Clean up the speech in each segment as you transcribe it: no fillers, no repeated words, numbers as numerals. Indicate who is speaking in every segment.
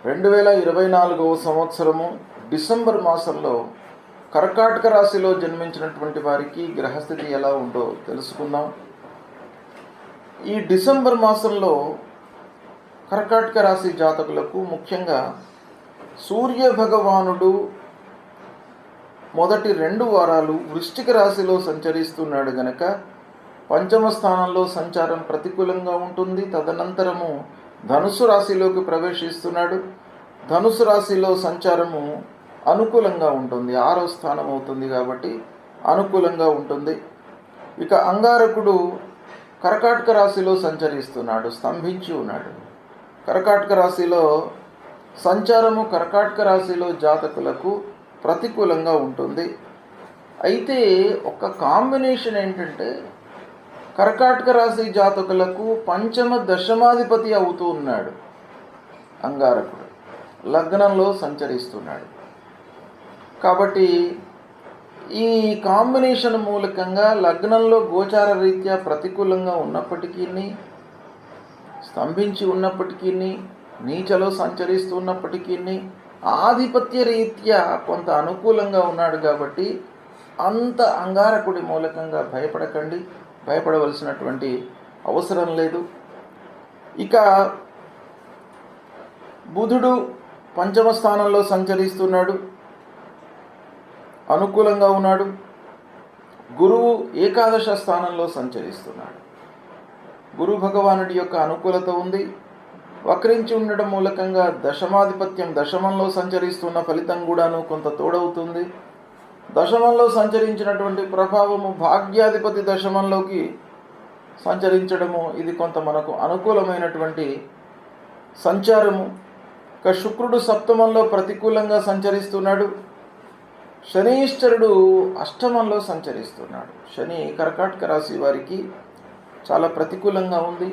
Speaker 1: 2024వ సంవత్సరము డిసెంబర్ మాసంలో కర్కాటక రాశిలో జన్మించినటువంటి వారికి గ్రహస్థితి ఎలా ఉందో తెలుసుకుందాం. ఈ డిసెంబర్ మాసంలో కర్కాటక రాశి జాతకులకు ముఖ్యంగా సూర్య భగవానుడు మొదటి 2 వారాలు వృశ్చిక రాశిలో సంచరిస్తున్నాడు గనక పంచమ స్థానంలో సంచారం ప్రతికూలంగా ఉంటుంది. తదనంతరము ధనుసు రాశిలోకి ప్రవేశిస్తున్నాడు. ధనుసు రాశిలో సంచారము అనుకూలంగా ఉంటుంది, 6వ స్థానం అవుతుంది కాబట్టి అనుకూలంగా ఉంటుంది. ఇక అంగారకుడు కర్కాటక రాశిలో సంచరిస్తున్నాడు, స్తంభించి ఉన్నాడు. కర్కాటక రాశిలో సంచారము కర్కాటక రాశిలో జాతకులకు ప్రతికూలంగా ఉంటుంది. అయితే ఒక కాంబినేషన్ ఏంటంటే కర్కాటక రాశి జాతకులకు పంచమ దశమాధిపతి అవుతూ ఉన్నాడు. అంగారకుడు లగ్నంలో సంచరిస్తున్నాడు కాబట్టి ఈ కాంబినేషన్ మూలకంగా లగ్నంలో గోచార రీత్యా ప్రతికూలంగా ఉన్నప్పటికీ, స్తంభించి ఉన్నప్పటికీ, నీచలో సంచరిస్తున్నప్పటికీ ఆధిపత్య రీత్యా కొంత అనుకూలంగా ఉన్నాడు కాబట్టి అంత అంగారకుడి మూలకంగా భయపడకండి, భయపడవలసినటువంటి అవసరం లేదు. ఇక బుధుడు పంచమ స్థానంలో సంచరిస్తున్నాడు, అనుకూలంగా ఉన్నాడు. గురువు ఏకాదశ స్థానంలో సంచరిస్తున్నాడు. గురు భగవానుడి యొక్క అనుకూలత ఉంది. వక్రించి ఉండడం మూలకంగా దశమాధిపత్యం దశమంలో సంచరిస్తున్న ఫలితం కూడాను కొంత తోడవుతుంది. దశమంలో సంచరించినటువంటి ప్రభావము భాగ్యాధిపతి దశమంలోకి సంచరించడము, ఇది కొంత మనకు అనుకూలమైనటువంటి సంచారము. ఇక శుక్రుడు సప్తమంలో ప్రతికూలంగా సంచరిస్తున్నాడు. శనీశ్వరుడు అష్టమంలో సంచరిస్తున్నాడు. శని కర్కాటక రాశి వారికి చాలా ప్రతికూలంగా ఉంది.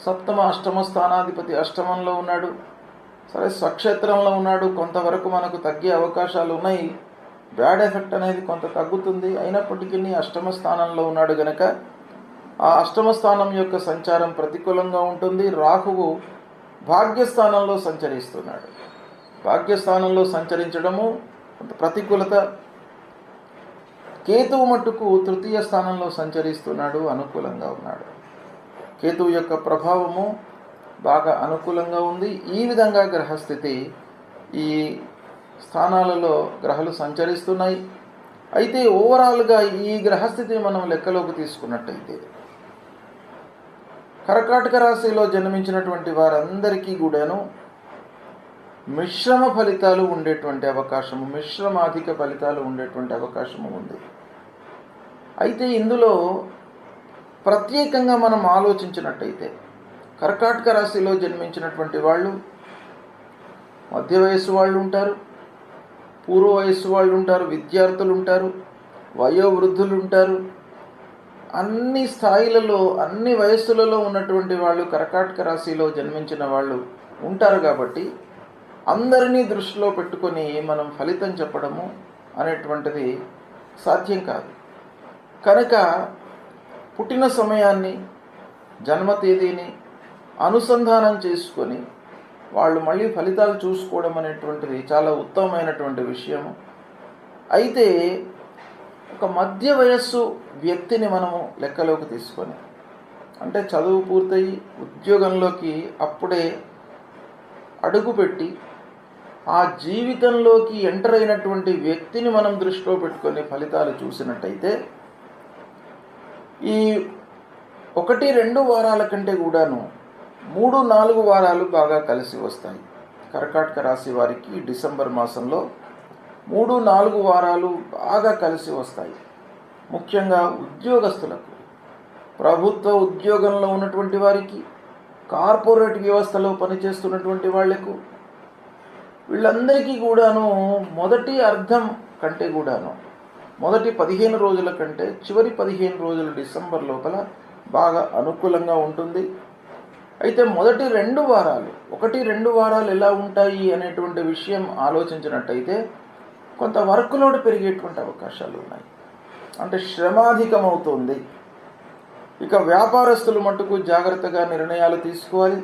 Speaker 1: సప్తమ అష్టమ స్థానాధిపతి అష్టమంలో ఉన్నాడు. సరే, స్వక్షేత్రంలో ఉన్నాడు. కొంతవరకు మనకు తగ్గే అవకాశాలు ఉన్నాయి. బ్యాడ్ ఎఫెక్ట్ అనేది కొంత తగ్గుతుంది. అయినప్పటికీ అష్టమ స్థానంలో ఉన్నాడు గనక ఆ అష్టమ స్థానం యొక్క సంచారం ప్రతికూలంగా ఉంటుంది. రాహువు భాగ్యస్థానంలో సంచరిస్తున్నాడు. భాగ్యస్థానంలో సంచరించడము కొంత ప్రతికూలత. కేతువు మట్టుకు తృతీయ స్థానంలో సంచరిస్తున్నాడు, అనుకూలంగా ఉన్నాడు. కేతువు యొక్క ప్రభావము బాగా అనుకూలంగా ఉంది. ఈ విధంగా గ్రహస్థితి ఈ స్థానాలలో గ్రహాలు సంచరిస్తున్నాయి. అయితే ఓవరాల్గా ఈ గ్రహస్థితిని మనం లెక్కలోకి తీసుకున్నట్టయితే కర్కాటక రాశిలో జన్మించినటువంటి వారందరికీ కూడాను మిశ్రమ ఫలితాలు ఉండేటువంటి అవకాశము, మిశ్రమాధిక ఫలితాలు ఉండేటువంటి అవకాశము ఉంది. అయితే ఇందులో ప్రత్యేకంగా మనం ఆలోచించినట్టయితే కర్కాటక రాశిలో జన్మించినటువంటి వాళ్ళు మధ్య వయస్సు వాళ్ళు ఉంటారు, పూర్వ వయస్సు వాళ్ళు ఉంటారు, విద్యార్థులు ఉంటారు, వయోవృద్ధులు ఉంటారు. అన్ని స్థాయిలలో అన్ని వయస్సులలో ఉన్నటువంటి వాళ్ళు కర్కాటక రాశిలో జన్మించిన వాళ్ళు ఉంటారు. కాబట్టి అందరినీ దృష్టిలో పెట్టుకొని మనం ఫలితం చెప్పడము అనేటువంటిది సాధ్యం కాదు. కనుక పుట్టిన సమయాన్ని, జన్మ తేదీని అనుసంధానం చేసుకొని వాళ్ళు మళ్ళీ ఫలితాలు చూసుకోవడం అనేటువంటిది చాలా ఉత్తమమైనటువంటి విషయము. అయితే ఒక మధ్య వయస్సు వ్యక్తిని మనము లెక్కలోకి తీసుకొని, అంటే చదువు పూర్తయి ఉద్యోగంలోకి అప్పుడే అడుగుపెట్టి ఆ జీవితంలోకి ఎంటర్ అయినటువంటి వ్యక్తిని మనం దృష్టిలో పెట్టుకొని ఫలితాలు చూసినట్టయితే ఈ 1-2 వారాల కంటే కూడాను 3-4 వారాలు బాగా కలిసి వస్తాయి. కర్కాటక రాశి వారికి డిసెంబర్ మాసంలో 3-4 వారాలు బాగా కలిసి వస్తాయి. ముఖ్యంగా ఉద్యోగస్తులకు, ప్రభుత్వ ఉద్యోగంలో ఉన్నటువంటి వారికి, కార్పొరేట్ వ్యవస్థలో పనిచేస్తున్నటువంటి వాళ్లకు, వీళ్ళందరికీ కూడాను మొదటి అర్ధం కంటే కూడాను మొదటి 15 రోజుల కంటే చివరి 15 రోజులు డిసెంబర్ లోపల బాగా అనుకూలంగా ఉంటుంది. అయితే మొదటి 2 వారాలు 1-2 వారాలు ఎలా ఉంటాయి అనేటువంటి విషయం ఆలోచించినట్టయితే కొంత వర్క్ లోడ్ పెరిగేటువంటి అవకాశాలు ఉన్నాయి. అంటే శ్రమాధికమవుతుంది. ఇక వ్యాపారస్తులు మట్టుకు జాగ్రత్తగా నిర్ణయాలు తీసుకోవాలి.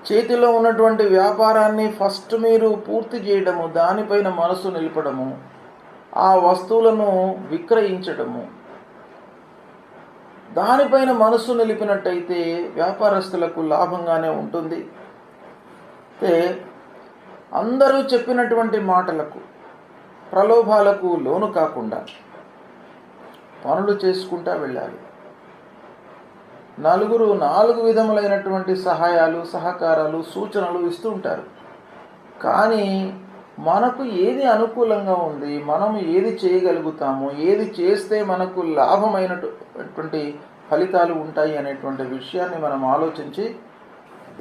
Speaker 1: చేతిలో ఉన్నటువంటి వ్యాపారాన్ని ఫస్ట్ మీరు పూర్తి చేయడము, దానిపైన మనసు నిలపడము, ఆ వస్తువులను విక్రయించడము, దానిపైన మనసు నిలిపినట్టయితే వ్యాపారస్తులకు లాభంగానే ఉంటుంది. అయితే అందరూ చెప్పినటువంటి మాటలకు, ప్రలోభాలకు లోను కాకుండా పనులు చేసుకుంటా వెళ్ళాలి. నలుగురు 4 విధములైనటువంటి సహాయాలు, సహకారాలు, సూచనలు ఇస్తూ ఉంటారు. కానీ మనకు ఏది అనుకూలంగా ఉంది, మనం ఏది చేయగలుగుతాము, ఏది చేస్తే మనకు లాభమైనటువంటి ఫలితాలు ఉంటాయి అనేటువంటి విషయాన్ని మనం ఆలోచించి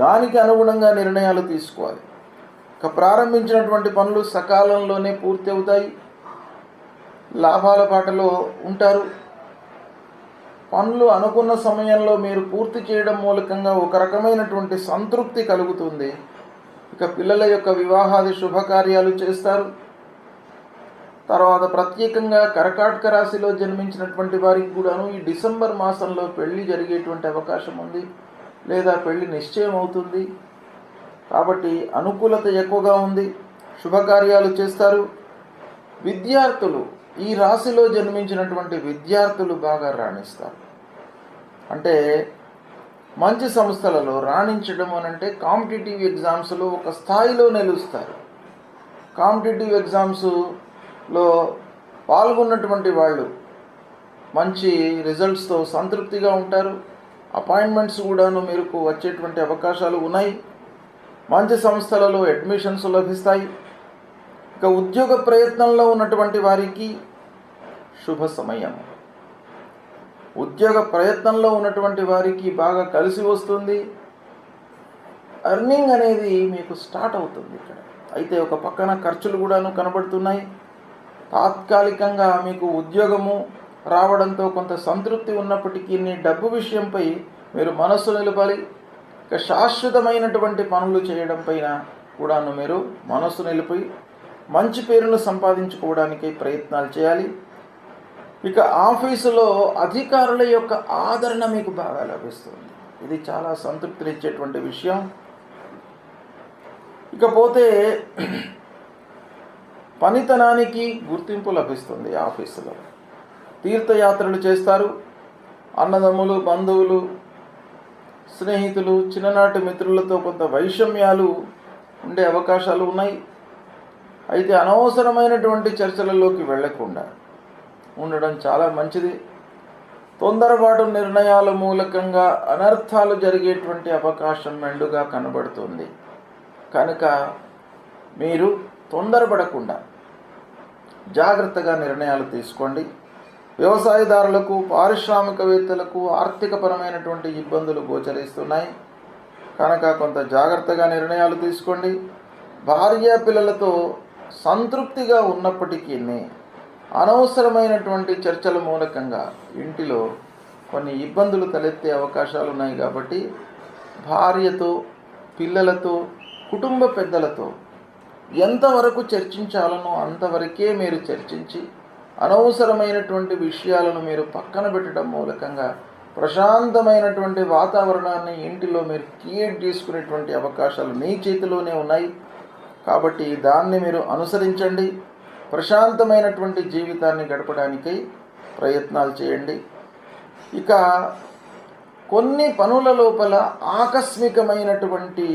Speaker 1: దానికి అనుగుణంగా నిర్ణయాలు తీసుకోవాలి. ప్రారంభించినటువంటి పనులు సకాలంలోనే పూర్తి అవుతాయి, లాభాల బాటలో ఉంటారు. పనులు అనుకున్న సమయంలో మీరు పూర్తి చేయడం మూలకంగా ఒక రకమైనటువంటి సంతృప్తి కలుగుతుంది. పిల్లల యొక్క వివాహాది శుభకార్యాలు చేస్తారు. తర్వాత ప్రత్యేకంగా కర్కాటక రాశిలో జన్మించినటువంటి వారికి కూడాను ఈ డిసెంబర్ మాసంలో పెళ్లి జరిగేటువంటి అవకాశం ఉంది, లేదా పెళ్లి నిశ్చయం అవుతుంది. కాబట్టి అనుకూలత ఎక్కువగా ఉంది, శుభకార్యాలు చేస్తారు. విద్యార్థులు, ఈ రాశిలో జన్మించినటువంటి విద్యార్థులు బాగా రాణిస్తారు. అంటే మంచి సంస్థలలో రాణించడం అనంటే కాంపిటేటివ్ ఎగ్జామ్స్లో ఒక స్థాయిలో నిలుస్తారు. కాంపిటేటివ్ ఎగ్జామ్స్లో పాల్గొన్నటువంటి వాళ్ళు మంచి రిజల్ట్స్తో సంతృప్తిగా ఉంటారు. అపాయింట్మెంట్స్ కూడాను మీకు వచ్చేటువంటి అవకాశాలు ఉన్నాయి. మంచి సంస్థలలో అడ్మిషన్స్ లభిస్తాయి. ఉద్యోగ ప్రయత్నంలో ఉన్నటువంటి వారికి శుభ సమయం. ఉద్యోగ ప్రయత్నంలో ఉన్నటువంటి వారికి బాగా కలిసి వస్తుంది. ఎర్నింగ్ అనేది మీకు స్టార్ట్ అవుతుంది ఇక్కడ. అయితే ఒక పక్కన ఖర్చులు కూడాను కనబడుతున్నాయి. తాత్కాలికంగా మీకు ఉద్యోగము రావడంతో కొంత సంతృప్తి ఉన్నప్పటికీ డబ్బు విషయంపై మీరు మనస్సు నిలపాలి. శాశ్వతమైనటువంటి పనులు చేయడం పైన కూడాను మీరు మనస్సు నిలిపి మంచి పేరును సంపాదించుకోవడానికి ప్రయత్నాలు చేయాలి. ఆఫీసులో అధికారుల యొక్క ఆదరణ మీకు బాగా లభిస్తుంది. ఇది చాలా సంతృప్తినిచ్చేటువంటి విషయం. ఇకపోతే పనితనానికి గుర్తింపు లభిస్తుంది. ఆఫీసులో తీర్థయాత్రలు చేస్తారు. అన్నదమ్ములు, బంధువులు, స్నేహితులు, చిన్ననాటి మిత్రులతో కొంత వైషమ్యాలు ఉండే అవకాశాలు ఉన్నాయి. అయితే అనవసరమైనటువంటి చర్చలలోకి వెళ్లకుండా ఉండడం చాలా మంచిది. తొందరపాటు నిర్ణయాల మూలకంగా అనర్థాలు జరిగేటువంటి అవకాశం మెండుగా కనబడుతుంది. కనుక మీరు తొందరపడకుండా జాగ్రత్తగా నిర్ణయాలు తీసుకోండి. వ్యవసాయదారులకు, పారిశ్రామికవేత్తలకు ఆర్థికపరమైనటువంటి ఇబ్బందులు గోచరిస్తున్నాయి. కనుక కొంత జాగ్రత్తగా నిర్ణయాలు తీసుకోండి. భార్య పిల్లలతో సంతృప్తిగా ఉన్నప్పటికీ అనవసరమైనటువంటి చర్చల మూలకంగా ఇంటిలో కొన్ని ఇబ్బందులు తలెత్తే అవకాశాలు ఉన్నాయి. కాబట్టి భార్యతో, పిల్లలతో, కుటుంబ పెద్దలతో ఎంతవరకు చర్చించాలనో అంతవరకే మీరు చర్చించి అనవసరమైనటువంటి విషయాలను మీరు పక్కన పెట్టడం మూలకంగా ప్రశాంతమైనటువంటి వాతావరణాన్ని ఇంటిలో మీరు క్రియేట్ చేసుకునేటువంటి అవకాశాలు మీ చేతిలోనే ఉన్నాయి. కాబట్టి దాన్ని మీరు అనుసరించండి. ప్రశాంతమైనటువంటి జీవితాన్ని గడపడానికై ప్రయత్నాలు చేయండి. కొన్ని పనుల లోపల ఆకస్మికమైనటువంటి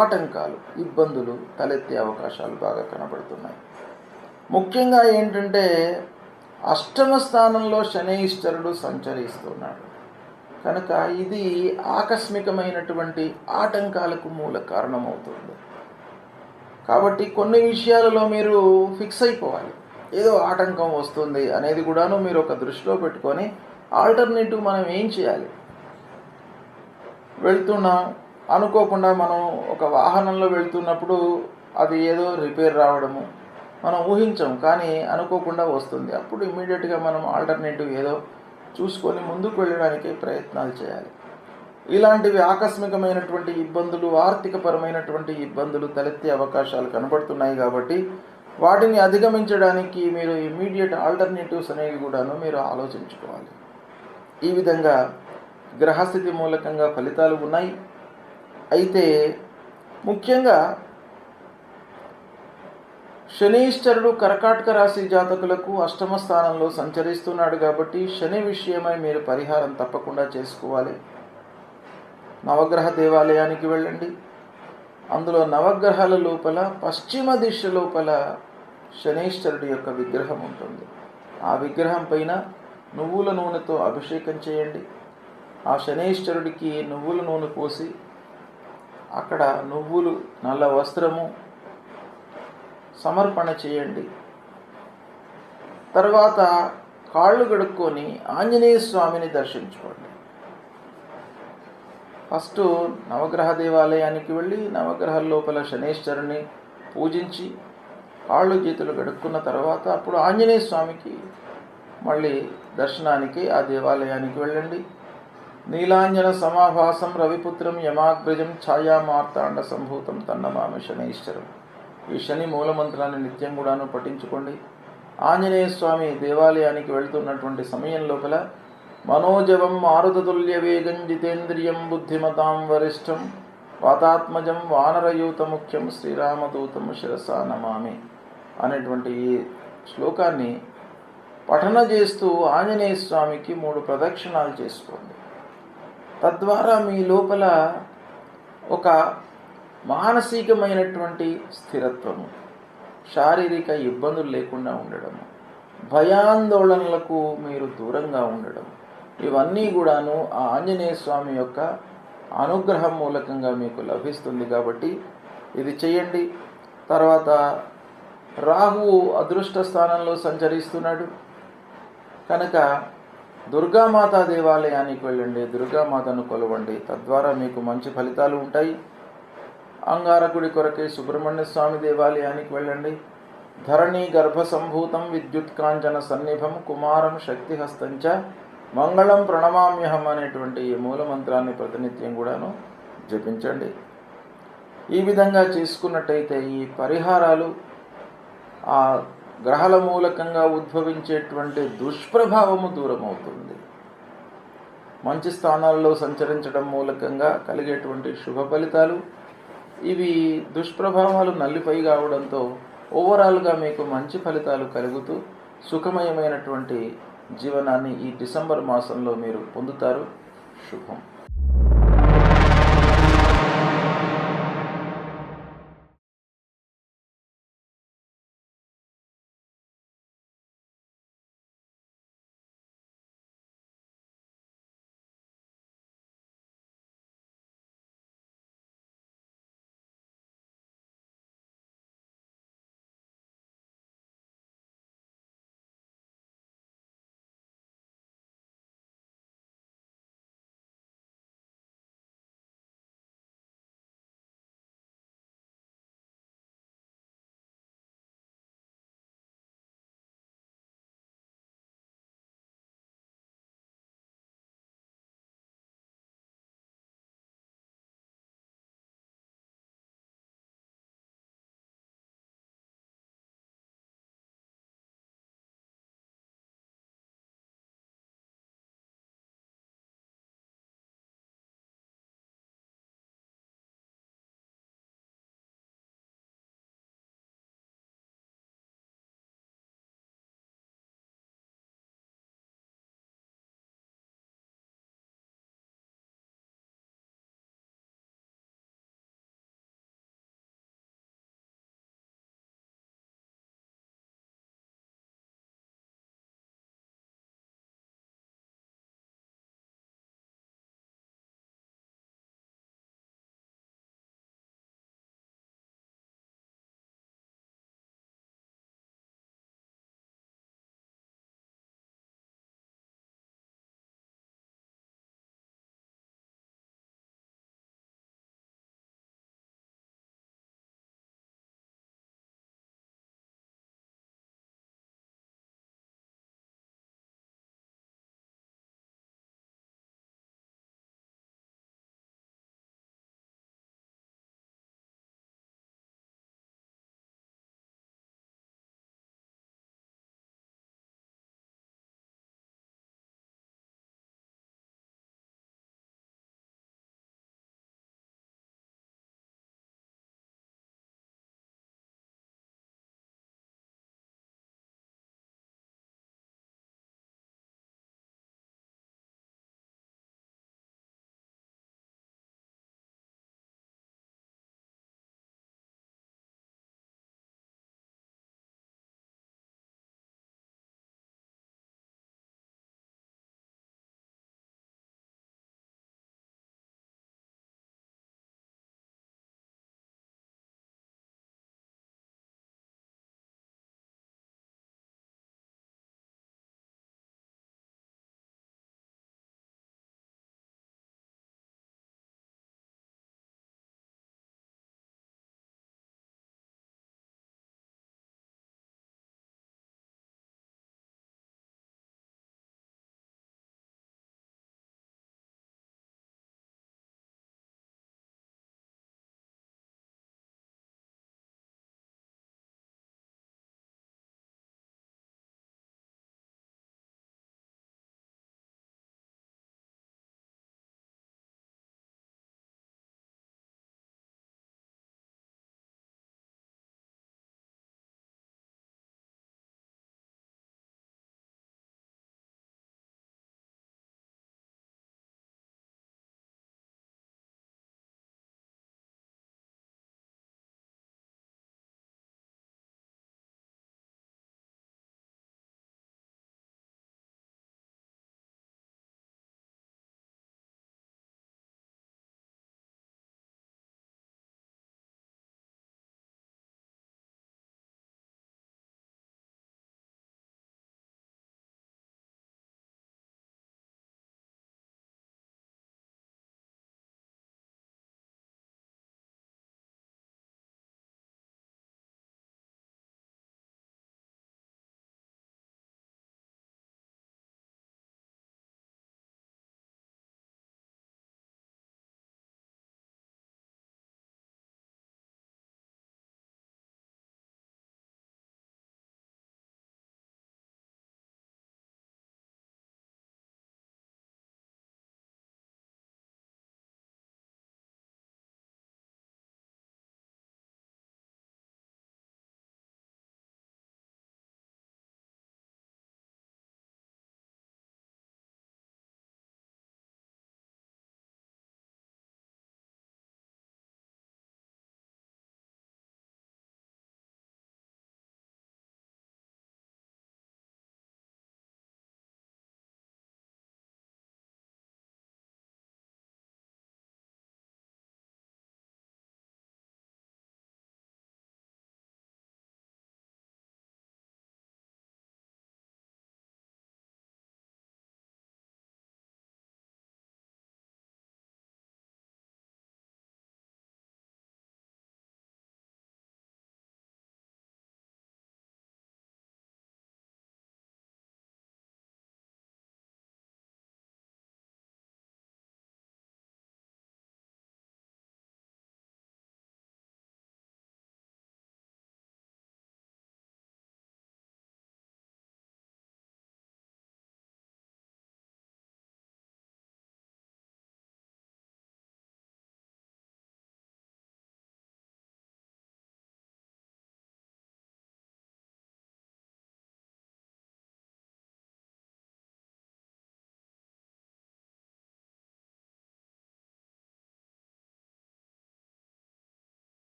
Speaker 1: ఆటంకాలు, ఇబ్బందులు తలెత్తే అవకాశాలు బాగా కనబడుతున్నాయి. ముఖ్యంగా ఏంటంటే అష్టమ స్థానంలో శనైశ్వరుడు సంచరిస్తున్నాడు. కనుక ఇది ఆకస్మికమైనటువంటి ఆటంకాలకు మూల కారణమవుతుంది. కాబట్టి కొన్ని విషయాలలో మీరు ఫిక్స్ అయిపోవాలి. ఏదో ఆటంకం వస్తుంది అనేది కూడాను మీరు ఒక దృష్టిలో పెట్టుకొని ఆల్టర్నేటివ్ మనం ఏం చేయాలి. వెళ్తున్నాం, అనుకోకుండా మనం ఒక వాహనంలో వెళ్తున్నప్పుడు అది ఏదో రిపేర్ రావడము మనం ఊహించం, కానీ అనుకోకుండా వస్తుంది. అప్పుడు ఇమ్మీడియట్గా మనం ఆల్టర్నేటివ్ ఏదో చూసుకొని ముందుకు వెళ్ళడానికి ప్రయత్నాలు చేయాలి. ఇలాంటివి ఆకస్మికమైనటువంటి ఇబ్బందులు, ఆర్థికపరమైనటువంటి ఇబ్బందులు తలెత్తే అవకాశాలు కనబడుతున్నాయి. కాబట్టి వాటిని అధిగమించడానికి మీరు ఇమ్మీడియట్ ఆల్టర్నేటివ్స్ అనేవి కూడాను మీరు ఆలోచించుకోవాలి. ఈ విధంగా గ్రహస్థితి మూలకంగా ఫలితాలు ఉన్నాయి. అయితే ముఖ్యంగా శనీశ్వరుడు కర్కాటక రాశి జాతకులకు అష్టమ స్థానంలో సంచరిస్తున్నాడు కాబట్టి శని విషయమై మీరు పరిహారం తప్పకుండా చేసుకోవాలి. నవగ్రహ దేవాలయానికి వెళ్ళండి. అందులో నవగ్రహాల లోపల పశ్చిమ దిశ లోపల శనీశ్వరుడి యొక్క విగ్రహం ఉంటుంది. ఆ విగ్రహం పైన నువ్వుల నూనెతో అభిషేకం చేయండి. ఆ శనీశ్వరుడికి నువ్వుల నూనె పోసి అక్కడ నువ్వులు, నల్ల వస్త్రము సమర్పణ చేయండి. తర్వాత కాళ్ళు కడుక్కొని ఆంజనేయ స్వామిని దర్శించుకోండి. ఫస్ట్ నవగ్రహ దేవాలయానికి వెళ్ళి నవగ్రహాల లోపల శనీశ్వరుని పూజించి కాళ్ళు చేతులు గడుక్కున్న తర్వాత అప్పుడు ఆంజనేయ స్వామికి మళ్ళీ దర్శనానికి ఆ దేవాలయానికి వెళ్ళండి. నీలాంజన సమాభాసం రవిపుత్రం యమాగ్రజం ఛాయామార్తాండ సంభూతం తన్నమామి శనైశ్వరం. ఈ శని మూలమంత్రాన్ని నిత్యం కూడాను పఠించుకోండి. ఆంజనేయ స్వామి దేవాలయానికి వెళ్తున్నటువంటి సమయం లోపల మనోజవం మారుతతుల్య వేగం జితేంద్రియం బుద్ధిమతాం వరిష్టం వాతాత్మజం వానరయూత ముఖ్యం శ్రీరామదూతం శిరసా నమామి అనేటువంటి ఈ శ్లోకాన్ని పఠన చేస్తూ ఆంజనేయ స్వామికి 3 ప్రదక్షిణాలు చేసుకోండి. తద్వారా మీ లోపల ఒక మానసికమైనటువంటి స్థిరత్వము, శారీరక ఇబ్బందులు లేకుండా ఉండడము, భయాందోళనలకు మీరు దూరంగా ఉండడం, ఇవన్నీ కూడాను ఆ ఆంజనేయ స్వామి యొక్క అనుగ్రహం మూలకంగా మీకు లభిస్తుంది. కాబట్టి ఇది చేయండి. తర్వాత రాహువు అదృష్ట స్థానంలో సంచరిస్తున్నాడు కనుక దుర్గామాత దేవాలయానికి వెళ్ళండి. దుర్గామాతను కొలవండి. తద్వారా మీకు మంచి ఫలితాలు ఉంటాయి. అంగారకుడి కొరకే సుబ్రహ్మణ్య స్వామి దేవాలయానికి వెళ్ళండి. ధరణి గర్భ సంభూతం విద్యుత్ కాంచన సన్నిభం కుమారం శక్తిహస్తంచ మంగళం ప్రణమామ్యహం అనేటువంటి ఈ మూలమంత్రాన్ని ప్రతినిత్యం కూడాను జపించండి. ఈ విధంగా చేసుకున్నట్టయితే ఈ పరిహారాలు ఆ గ్రహాల మూలకంగా ఉద్భవించేటువంటి దుష్ప్రభావము దూరమవుతుంది. మంచి స్థానాల్లో సంచరించడం మూలకంగా కలిగేటువంటి శుభ ఫలితాలు, ఇవి దుష్ప్రభావాలు నల్లిపై కావడంతో ఓవరాల్గా మీకు మంచి ఫలితాలు కలుగుతూ సుఖమయమైనటువంటి జీవనాన్ని ఈ డిసెంబర్ మాసంలో మీరు పొందుతారు. శుభం.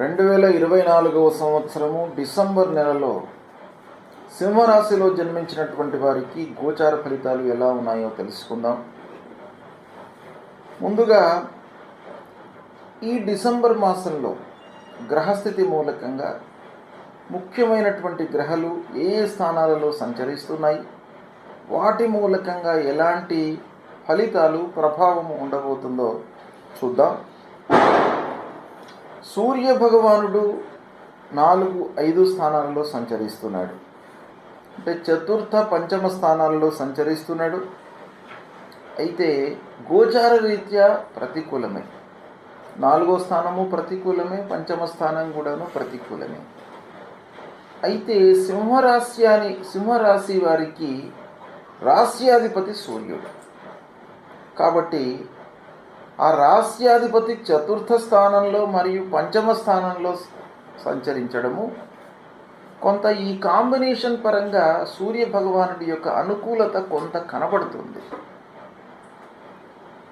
Speaker 1: 2024వ సంవత్సరము డిసెంబర్ నెలలో సింహరాశిలో జన్మించినటువంటి వారికి గోచార ఫలితాలు ఎలా ఉన్నాయో తెలుసుకుందాం. ముందుగా ఈ డిసెంబర్ మాసంలో గ్రహస్థితి మూలకంగా ముఖ్యమైనటువంటి గ్రహాలు ఏ స్థానాలలో సంచరిస్తున్నాయి, వాటి మూలకంగా ఎలాంటి ఫలితాలు ప్రభావం ఉండబోతుందో చూద్దాం. సూర్య భగవానుడు 4-5 స్థానాలలో సంచరిస్తున్నాడు. అంటే చతుర్థ పంచమ స్థానాలలో సంచరిస్తున్నాడు. అయితే గోచార రీత్యా ప్రతికూలమే. 4వ స్థానము ప్రతికూలమే, పంచమ స్థానం కూడాను ప్రతికూలమే. అయితే సింహరాశి వారికి రాశ్యాధిపతి సూర్యుడు కాబట్టి ఆ రాశ్యాధిపతి చతుర్థ స్థానంలో మరియు పంచమ స్థానంలో సంచరించడము కొంత ఈ కాంబినేషన్ పరంగా సూర్య భగవానుడి యొక్క అనుకూలత కొంత కనబడుతుంది.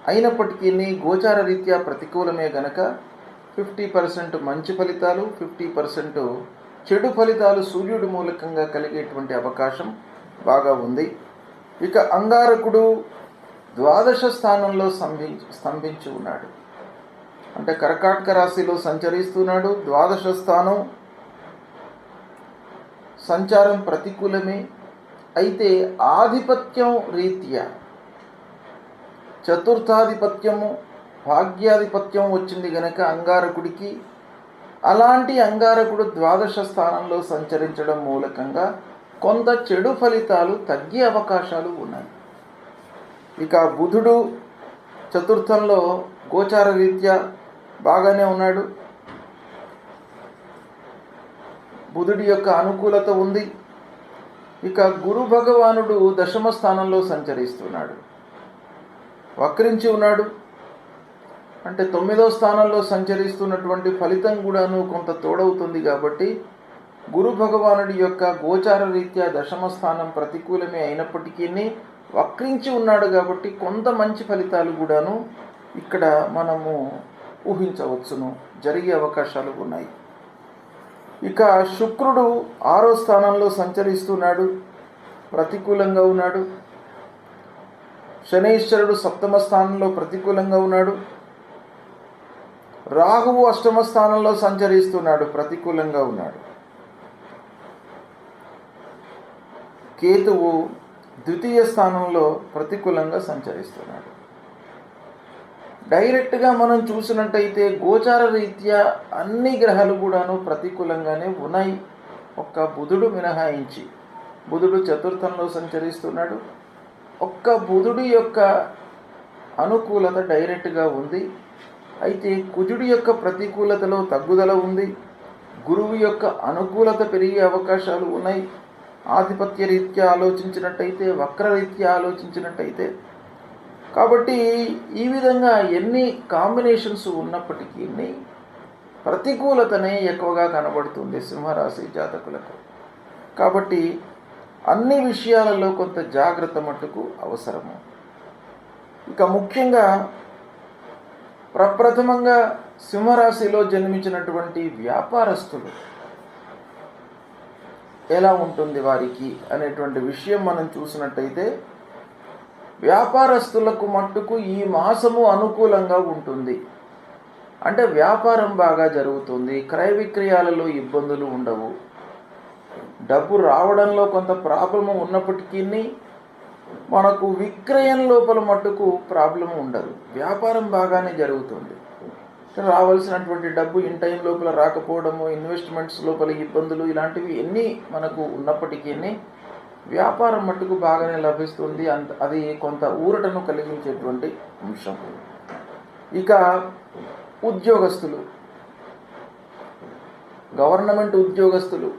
Speaker 1: అయినప్పటికీ గోచార రీత్యా ప్రతికూలమే గనక 50% మంచి ఫలితాలు, 50% చెడు ఫలితాలు సూర్యుడి మూలకంగా కలిగేటువంటి అవకాశం బాగా ఉంది. ఇక అంగారకుడు ద్వాదశ స్థానంలో స్తంభించి ఉన్నాడు. అంటే కర్కాటక రాశిలో సంచరిస్తున్నాడు. ద్వాదశ స్థానం సంచారం ప్రతికూలమే. అయితే ఆధిపత్యం రీత్యా చతుర్థాధిపత్యము, భాగ్యాధిపత్యం వచ్చింది గనక అంగారకుడికి, అలాంటి అంగారకుడు ద్వాదశ స్థానంలో సంచరించడం మూలకంగా కొంత చెడు ఫలితాలు తగ్గే అవకాశాలు ఉన్నాయి. ఇక బుధుడు చతుర్థంలో గోచార రీత్యా బాగానే ఉన్నాడు. బుధుడి యొక్క అనుకూలత ఉంది. ఇక గురు భగవానుడు దశమ స్థానంలో సంచరిస్తున్నాడు, వక్రించి ఉన్నాడు. అంటే 9వ స్థానంలో సంచరిస్తున్నటువంటి ఫలితం కూడాను కొంత తోడవుతుంది. కాబట్టి గురు భగవానుడి యొక్క గోచార రీత్యా దశమ స్థానం ప్రతికూలమే అయినప్పటికీ వక్రించి ఉన్నాడు కాబట్టి కొంత మంచి ఫలితాలు కూడాను ఇక్కడ మనము ఊహించవచ్చును, జరిగే అవకాశాలు ఉన్నాయి. ఇక శుక్రుడు 6వ స్థానంలో సంచరిస్తున్నాడు, ప్రతికూలంగా ఉన్నాడు. శనైశ్వరుడు 7వ స్థానంలో ప్రతికూలంగా ఉన్నాడు. రాహువు 8వ స్థానంలో సంచరిస్తున్నాడు, ప్రతికూలంగా ఉన్నాడు. కేతువు 2వ స్థానంలో ప్రతికూలంగా సంచరిస్తున్నాడు. డైరెక్ట్గా మనం చూసినట్టయితే గోచార రీత్యా అన్ని గ్రహాలు కూడాను ప్రతికూలంగానే ఉన్నాయి. ఒక్క బుధుడు మినహాయించి. బుధుడు చతుర్థంలో సంచరిస్తున్నాడు. ఒక్క బుధుడి యొక్క అనుకూలత డైరెక్ట్గా ఉంది. అయితే కుజుడి యొక్క ప్రతికూలతలో తగ్గుదల ఉంది. గురువు యొక్క అనుకూలత పెరిగే అవకాశాలు ఉన్నాయి. ఆధిపత్య రీత్యా ఆలోచించినట్టయితే, వక్రరీత్యా ఆలోచించినట్టయితే. కాబట్టి ఈ విధంగా ఎన్ని కాంబినేషన్స్ ఉన్నప్పటికీ ప్రతికూలతనే ఎక్కువగా కనబడుతుంది సింహరాశి జాతకులకు. కాబట్టి అన్ని విషయాలలో కొంత జాగ్రత్త మట్టుకు అవసరము. ఇక ముఖ్యంగా ప్రప్రథమంగా సింహరాశిలో జన్మించినటువంటి వ్యాపారస్తులు ఎలా ఉంటుంది వారికి అనేటువంటి విషయం మనం చూసినట్టయితే, వ్యాపారస్తులకు మట్టుకు ఈ మాసము అనుకూలంగా ఉంటుంది. అంటే వ్యాపారం బాగా జరుగుతుంది, క్రయ విక్రయాలలో ఇబ్బందులు ఉండవు. డబ్బు రావడంలో కొంత ప్రాబ్లము ఉన్నప్పటికీ మనకు విక్రయం లోపల మట్టుకు ప్రాబ్లం ఉండదు. వ్యాపారం బాగానే జరుగుతుంది. రావాల్సినటువంటి డబ్బు ఇన్ టైం లోపల రాకపోవడము, ఇన్వెస్ట్మెంట్స్ లోపల ఇబ్బందులు, ఇలాంటివి ఎన్ని మనకు ఉన్నప్పటికీ వ్యాపారం మట్టుకు బాగానే లభిస్తుంది. అది కొంత ఊరటను కలిగించేటువంటి అంశం. ఇక ఉద్యోగస్తులు, గవర్నమెంట్ ఉద్యోగస్తులు,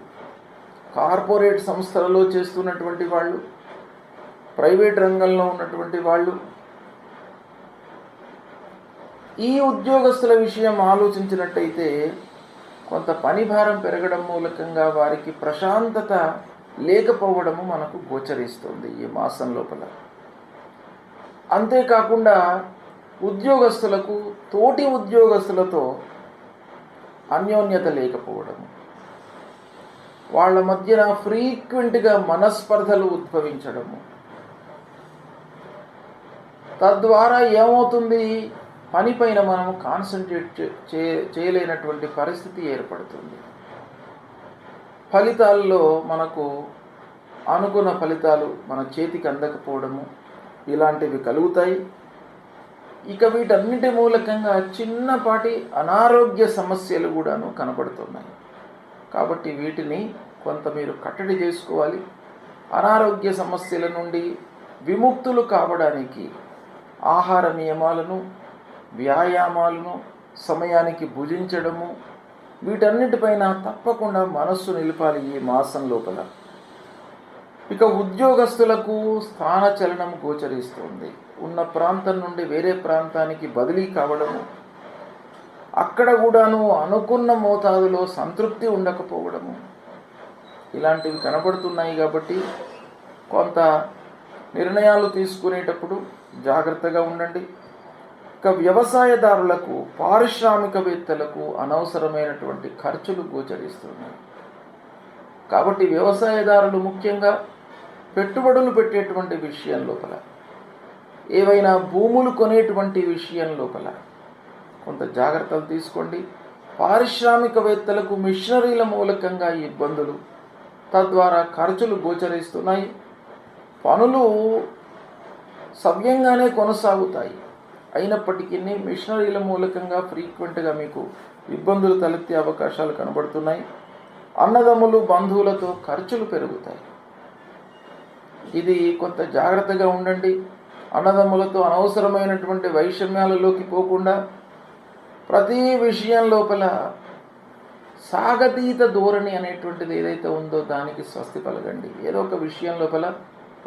Speaker 1: కార్పొరేట్ సంస్థలలో చేస్తున్నటువంటి వాళ్ళు, ప్రైవేట్ రంగంలో ఉన్నటువంటి వాళ్ళు, ఈ ఉద్యోగస్తుల విషయం ఆలోచించినట్టయితే కొంత పని భారం పెరగడం మూలకంగా వారికి ప్రశాంతత లేకపోవడము మనకు గోచరిస్తుంది ఈ మాసం లోపల. అంతేకాకుండా ఉద్యోగస్తులకు తోటి ఉద్యోగస్తులతో అన్యోన్యత లేకపోవడము, వాళ్ళ మధ్యన ఫ్రీక్వెంట్గా మనస్పర్ధలు ఉద్భవించడము, తద్వారా ఏమవుతుంది, పనిపైన మనము కాన్సన్ట్రేట్ చేయలేనటువంటి పరిస్థితి ఏర్పడుతుంది. ఫలితాల్లో మనకు అనుకున్న ఫలితాలు మన చేతికి అందకపోవడము ఇలాంటివి కలుగుతాయి. ఇక వీటన్నిటి మూలకంగా చిన్నపాటి అనారోగ్య సమస్యలు కూడాను కనబడుతున్నాయి. కాబట్టి వీటిని కొంత మీరు కట్టడి చేసుకోవాలి. అనారోగ్య సమస్యల నుండి విముక్తులు కావడానికి ఆహార నియమాలను, వ్యాయామాలను, సమయానికి భుజించడము, వీటన్నిటిపైన తప్పకుండా మనస్సు నిలపాలి ఈ మాసం లోపల. ఇక ఉద్యోగస్తులకు స్థానచలనం గోచరిస్తుంది. ఉన్న ప్రాంతం నుండి వేరే ప్రాంతానికి బదిలీ కావడము, అక్కడ కూడాను అనుకున్న మోతాదులో సంతృప్తి ఉండకపోవడము ఇలాంటివి కనబడుతున్నాయి. కాబట్టి కొంత నిర్ణయాలు తీసుకునేటప్పుడు జాగ్రత్తగా ఉండండి. ఇక వ్యవసాయదారులకు, పారిశ్రామికవేత్తలకు అనవసరమైనటువంటి ఖర్చులు గోచరిస్తున్నాయి. కాబట్టి వ్యవసాయదారులు ముఖ్యంగా పెట్టుబడులు పెట్టేటువంటి విషయం లోపల, ఏవైనా భూములు కొనేటువంటి విషయం లోపల కొంత జాగ్రత్తలు తీసుకోండి. పారిశ్రామికవేత్తలకు మిషనరీల మూలకంగా ఇబ్బందులు, తద్వారా ఖర్చులు గోచరిస్తున్నాయి. పనులు సవ్యంగానే కొనసాగుతాయి, అయినప్పటికీ మిషనరీల మూలకంగా ఫ్రీక్వెంట్గా మీకు ఇబ్బందులు తలెత్తే అవకాశాలు కనబడుతున్నాయి. అన్నదమ్ములు, బంధువులతో ఖర్చులు పెరుగుతాయి. ఇది కొంత జాగ్రత్తగా ఉండండి. అన్నదమ్ములతో అనవసరమైనటువంటి వైషమ్యాలలోకి పోకుండా ప్రతి విషయం లోపల సాగతీత ధోరణి అనేటువంటిది ఏదైతే ఉందో దానికి స్వస్తి పలకండి. ఏదో ఒక విషయం లోపల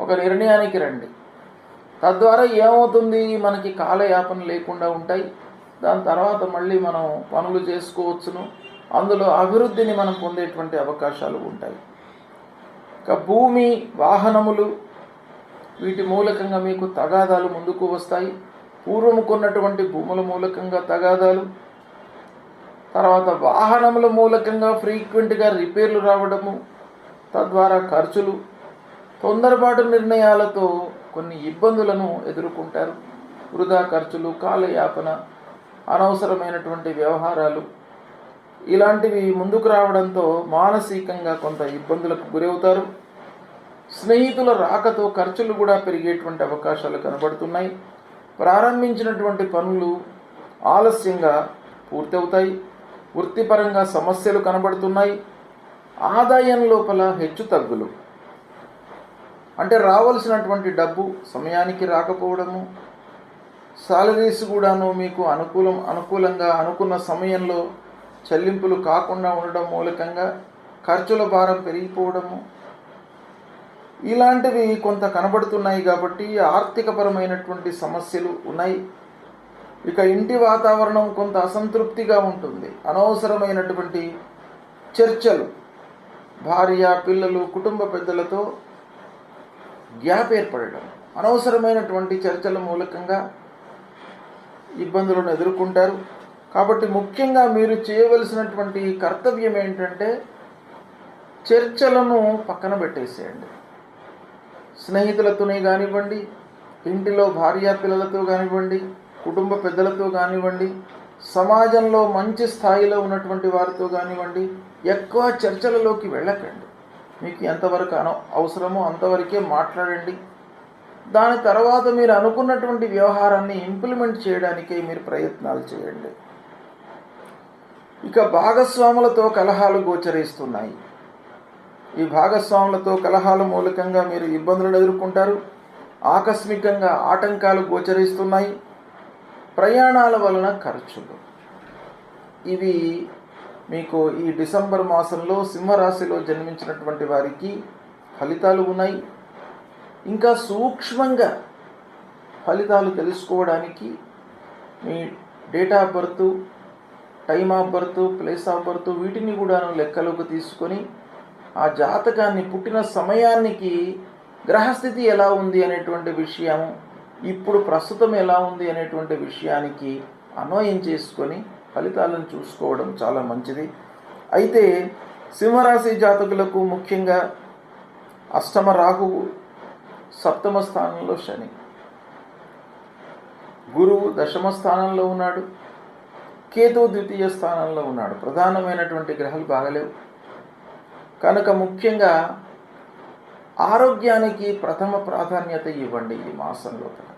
Speaker 1: ఒక నిర్ణయానికి రండి. తద్వారా ఏమవుతుంది, మనకి కాలయాపన లేకుండా ఉంటాయి. దాని తర్వాత మళ్ళీ మనం పనులు చేసుకోవచ్చును. అందులో అభివృద్ధిని మనం పొందేటువంటి అవకాశాలు ఉంటాయి. ఇక భూమి, వాహనములు, వీటి మూలకంగా మీకు తగాదాలు ముందుకు వస్తాయి. పూర్వము కొన్నటువంటి భూముల మూలకంగా తగాదాలు, తర్వాత వాహనముల మూలకంగా ఫ్రీక్వెంట్గా రిపేర్లు రావడము, తద్వారా ఖర్చులు, తొందరపాటు నిర్ణయాలతో కొన్ని ఇబ్బందులను ఎదుర్కొంటారు. వృధా ఖర్చులు, కాలయాపన, అనవసరమైనటువంటి వ్యవహారాలు ఇలాంటివి ముందుకు రావడంతో మానసికంగా కొంత ఇబ్బందులకు గురవుతారు. స్నేహితుల రాకతో ఖర్చులు కూడా పెరిగేటువంటి అవకాశాలు కనబడుతున్నాయి. ప్రారంభించినటువంటి పనులు ఆలస్యంగా పూర్తవుతాయి. వృత్తిపరంగా సమస్యలు కనబడుతున్నాయి. ఆదాయం లోపల హెచ్చు తగ్గులు, అంటే రావాల్సినటువంటి డబ్బు సమయానికి రాకపోవడము, సాలరీస్ కూడాను మీకు అనుకూలంగా అనుకున్న సమయంలో చెల్లింపులు కాకుండా ఉండడం మూలకంగా ఖర్చుల భారం పెరిగిపోవడము ఇలాంటివి కొంత కనబడుతున్నాయి. కాబట్టి ఆర్థికపరమైనటువంటి సమస్యలు ఉన్నాయి. ఇక ఇంటి వాతావరణం కొంత అసంతృప్తిగా ఉంటుంది. అనవసరమైనటువంటి చర్చలు, భార్య, పిల్లలు, కుటుంబ పెద్దలతో గ్యాప్ ఏర్పడడం, అనవసరమైనటువంటి చర్చల మూలకంగా ఇబ్బందులను ఎదుర్కొంటారు. కాబట్టి ముఖ్యంగా మీరు చేయవలసినటువంటి కర్తవ్యం ఏంటంటే చర్చలను పక్కన పెట్టేసేయండి. స్నేహితులతోనే కానివ్వండి, ఇంటిలో భార్య పిల్లలతో కానివ్వండి, కుటుంబ పెద్దలతో కానివ్వండి, సమాజంలో మంచి స్థాయిలో ఉన్నటువంటి వారితో కానివ్వండి, ఎక్కువ చర్చలలోకి వెళ్ళకండి. మీకు ఎంతవరకు అవసరమో అంతవరకే మాట్లాడండి. దాని తర్వాత మీరు అనుకున్నటువంటి వ్యవహారాన్ని ఇంప్లిమెంట్ చేయడానికే మీరు ప్రయత్నాలు చేయండి. ఇక భాగస్వాములతో కలహాలు గోచరిస్తున్నాయి. ఈ భాగస్వాములతో కలహాల మూలకంగా మీరు ఇబ్బందులను ఎదుర్కొంటారు. ఆకస్మికంగా ఆటంకాలు గోచరిస్తున్నాయి. ప్రయాణాల వలన ఖర్చులు, ఇవి మీకు ఈ డిసెంబర్ మాసంలో సింహరాశిలో జన్మించినటువంటి వారికి ఫలితాలు ఉన్నాయి. ఇంకా సూక్ష్మంగా ఫలితాలు తెలుసుకోవడానికి మీ date of birth, time of birth, place of birth వీటిని కూడా లెక్కలోకి తీసుకొని ఆ జాతకాన్ని, పుట్టిన సమయానికి గ్రహస్థితి ఎలా ఉంది అనేటువంటి విషయం, ఇప్పుడు ప్రస్తుతం ఎలా ఉంది అనేటువంటి విషయానికి అన్వయం చేసుకొని ఫలితాలను చూసుకోవడం చాలా మంచిది. అయితే సింహరాశి జాతకులకు ముఖ్యంగా అష్టమ రాహువు, సప్తమ స్థానంలో శని, గురువు దశమ స్థానంలో ఉన్నాడు, కేతువు ద్వితీయ స్థానంలో ఉన్నాడు. ప్రధానమైనటువంటి గ్రహాలు బాగలేవు కనుక ముఖ్యంగా ఆరోగ్యానికి ప్రథమ ప్రాధాన్యత ఇవ్వండి. ఈ మాసం లోపల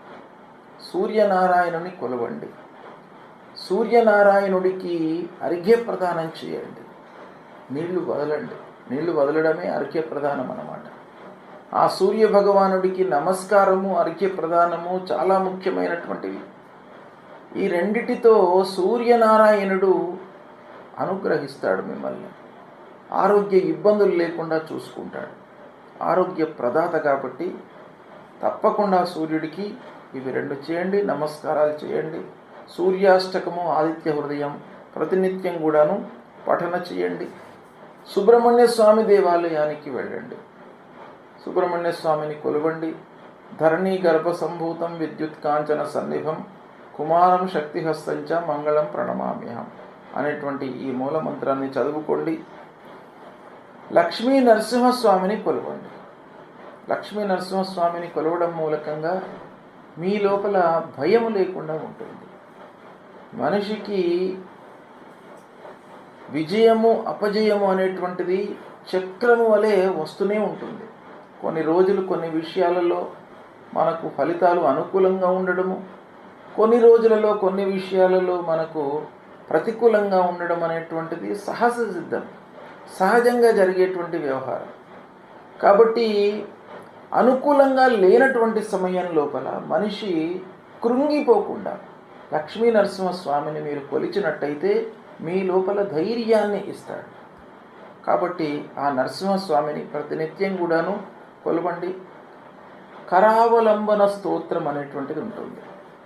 Speaker 1: సూర్యనారాయణుని కొలవండి, సూర్యనారాయణుడికి అర్ఘ్య ప్రదానం చేయండి, నీళ్లు వదలండి. నీళ్లు వదలడమే అర్ఘ్య ప్రదానం అన్నమాట. ఆ సూర్య భగవానుడికి నమస్కారము, అర్ఘ్య ప్రదానము చాలా ముఖ్యమైనటువంటివి. ఈ రెండిటితో సూర్యనారాయణుడు అనుగ్రహిస్తాడు, మిమ్మల్ని ఆరోగ్య ఇబ్బందులు లేకుండా చూసుకుంటాడు. ఆరోగ్య ప్రదాత కాబట్టి తప్పకుండా సూర్యుడికి ఇవి రెండు చేయండి, నమస్కారాలు చేయండి. సూర్యాష్టకము, ఆదిత్య హృదయం ప్రతినిత్యం కూడాను పఠన చేయండి. సుబ్రహ్మణ్య స్వామి దేవాలయానికి వెళ్ళండి, సుబ్రహ్మణ్య స్వామిని కొలవండి. ధరణీ గర్భ సంభూతం విద్యుత్ కాంచన సన్నిభం కుమారం శక్తిహస్తంచ మంగళం ప్రణమామ్యహం అనేటువంటి ఈ మూల మంత్రాన్ని చదువుకోండి. లక్ష్మీ నరసింహస్వామిని కొలవండి. లక్ష్మీ నరసింహస్వామిని కొలవడం మూలకంగా మీ లోపల భయం లేకుండా ఉంటుంది. మనిషికి విజయము అపజయము అనేటువంటిది చక్రము వలె వస్తూనే ఉంటుంది. కొన్ని రోజులు కొన్ని విషయాలలో మనకు ఫలితాలు అనుకూలంగా ఉండడము, కొన్ని రోజులలో కొన్ని విషయాలలో మనకు ప్రతికూలంగా ఉండడం అనేటువంటిది సహజ సిద్ధం, సహజంగా జరిగేటువంటి వ్యవహారం. కాబట్టి అనుకూలంగా లేనటువంటి సమయం లోపల మనిషి కృంగిపోకుండా లక్ష్మీ నరసింహస్వామిని మీరు కొలిచినట్టయితే మీ లోపల ధైర్యాన్ని ఇస్తాడు. కాబట్టి ఆ నరసింహస్వామిని ప్రతినిత్యం కూడాను కొలవండి. కరావలంబన స్తోత్రం అనేటువంటిది ఉంటుంది.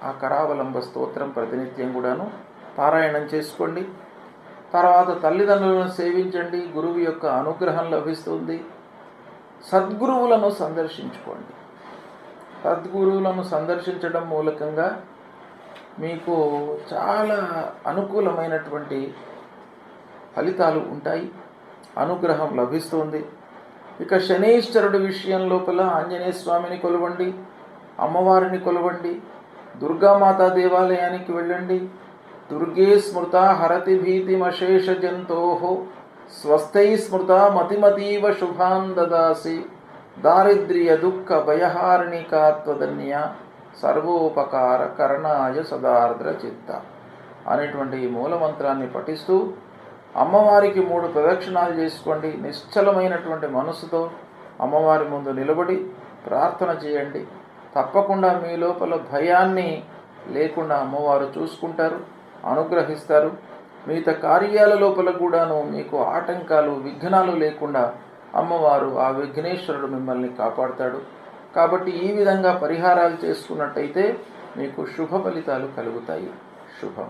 Speaker 1: ఆ కరావలంబ స్తోత్రం ప్రతినిత్యం కూడాను పారాయణం చేసుకోండి. తర్వాత తల్లిదండ్రులను సేవించండి, గురువు యొక్క అనుగ్రహం లభిస్తుంది. సద్గురువులను సందర్శించుకోండి. సద్గురువులను సందర్శించడం మూలకంగా మీకు చాలా అనుకూలమైనటువంటి ఫలితాలు ఉంటాయి, అనుగ్రహం లభిస్తుంది. ఇక శనీశ్వరుడి విషయం లోపల ఆంజనేయ స్వామిని కొలవండి, అమ్మవారిని కొలవండి, దుర్గామాతా దేవాలయానికి వెళ్ళండి. దుర్గే స్మృత హరతి భీతిమశేష జంతోః స్వస్థై స్మృత మతిమతీవ శుభాన్ దదాసి దారిద్ర్య దుఃఖ భయహారిణికాత్వదన్య సర్వోపకార కరణాయ సదార్ద్ర చిత్త అనేటువంటి ఈ మూలమంత్రాన్ని పఠిస్తూ అమ్మవారికి 3 ప్రదక్షిణాలు చేసుకోండి. నిశ్చలమైనటువంటి మనసుతో అమ్మవారి ముందు నిలబడి ప్రార్థన చేయండి. తప్పకుండా మీ లోపల భయాన్ని లేకుండా అమ్మవారు చూసుకుంటారు, అనుగ్రహిస్తారు. మిగతా కార్యాల లోపల కూడాను మీకు ఆటంకాలు, విఘ్నాలు లేకుండా అమ్మవారు, ఆ విఘ్నేశ్వరుడు మిమ్మల్ని కాపాడుతాడు. కాబట్టి ఈ విధంగా పరిహారాలు చేసుకున్నట్టయితే మీకు శుభ ఫలితాలు కలుగుతాయి. శుభం.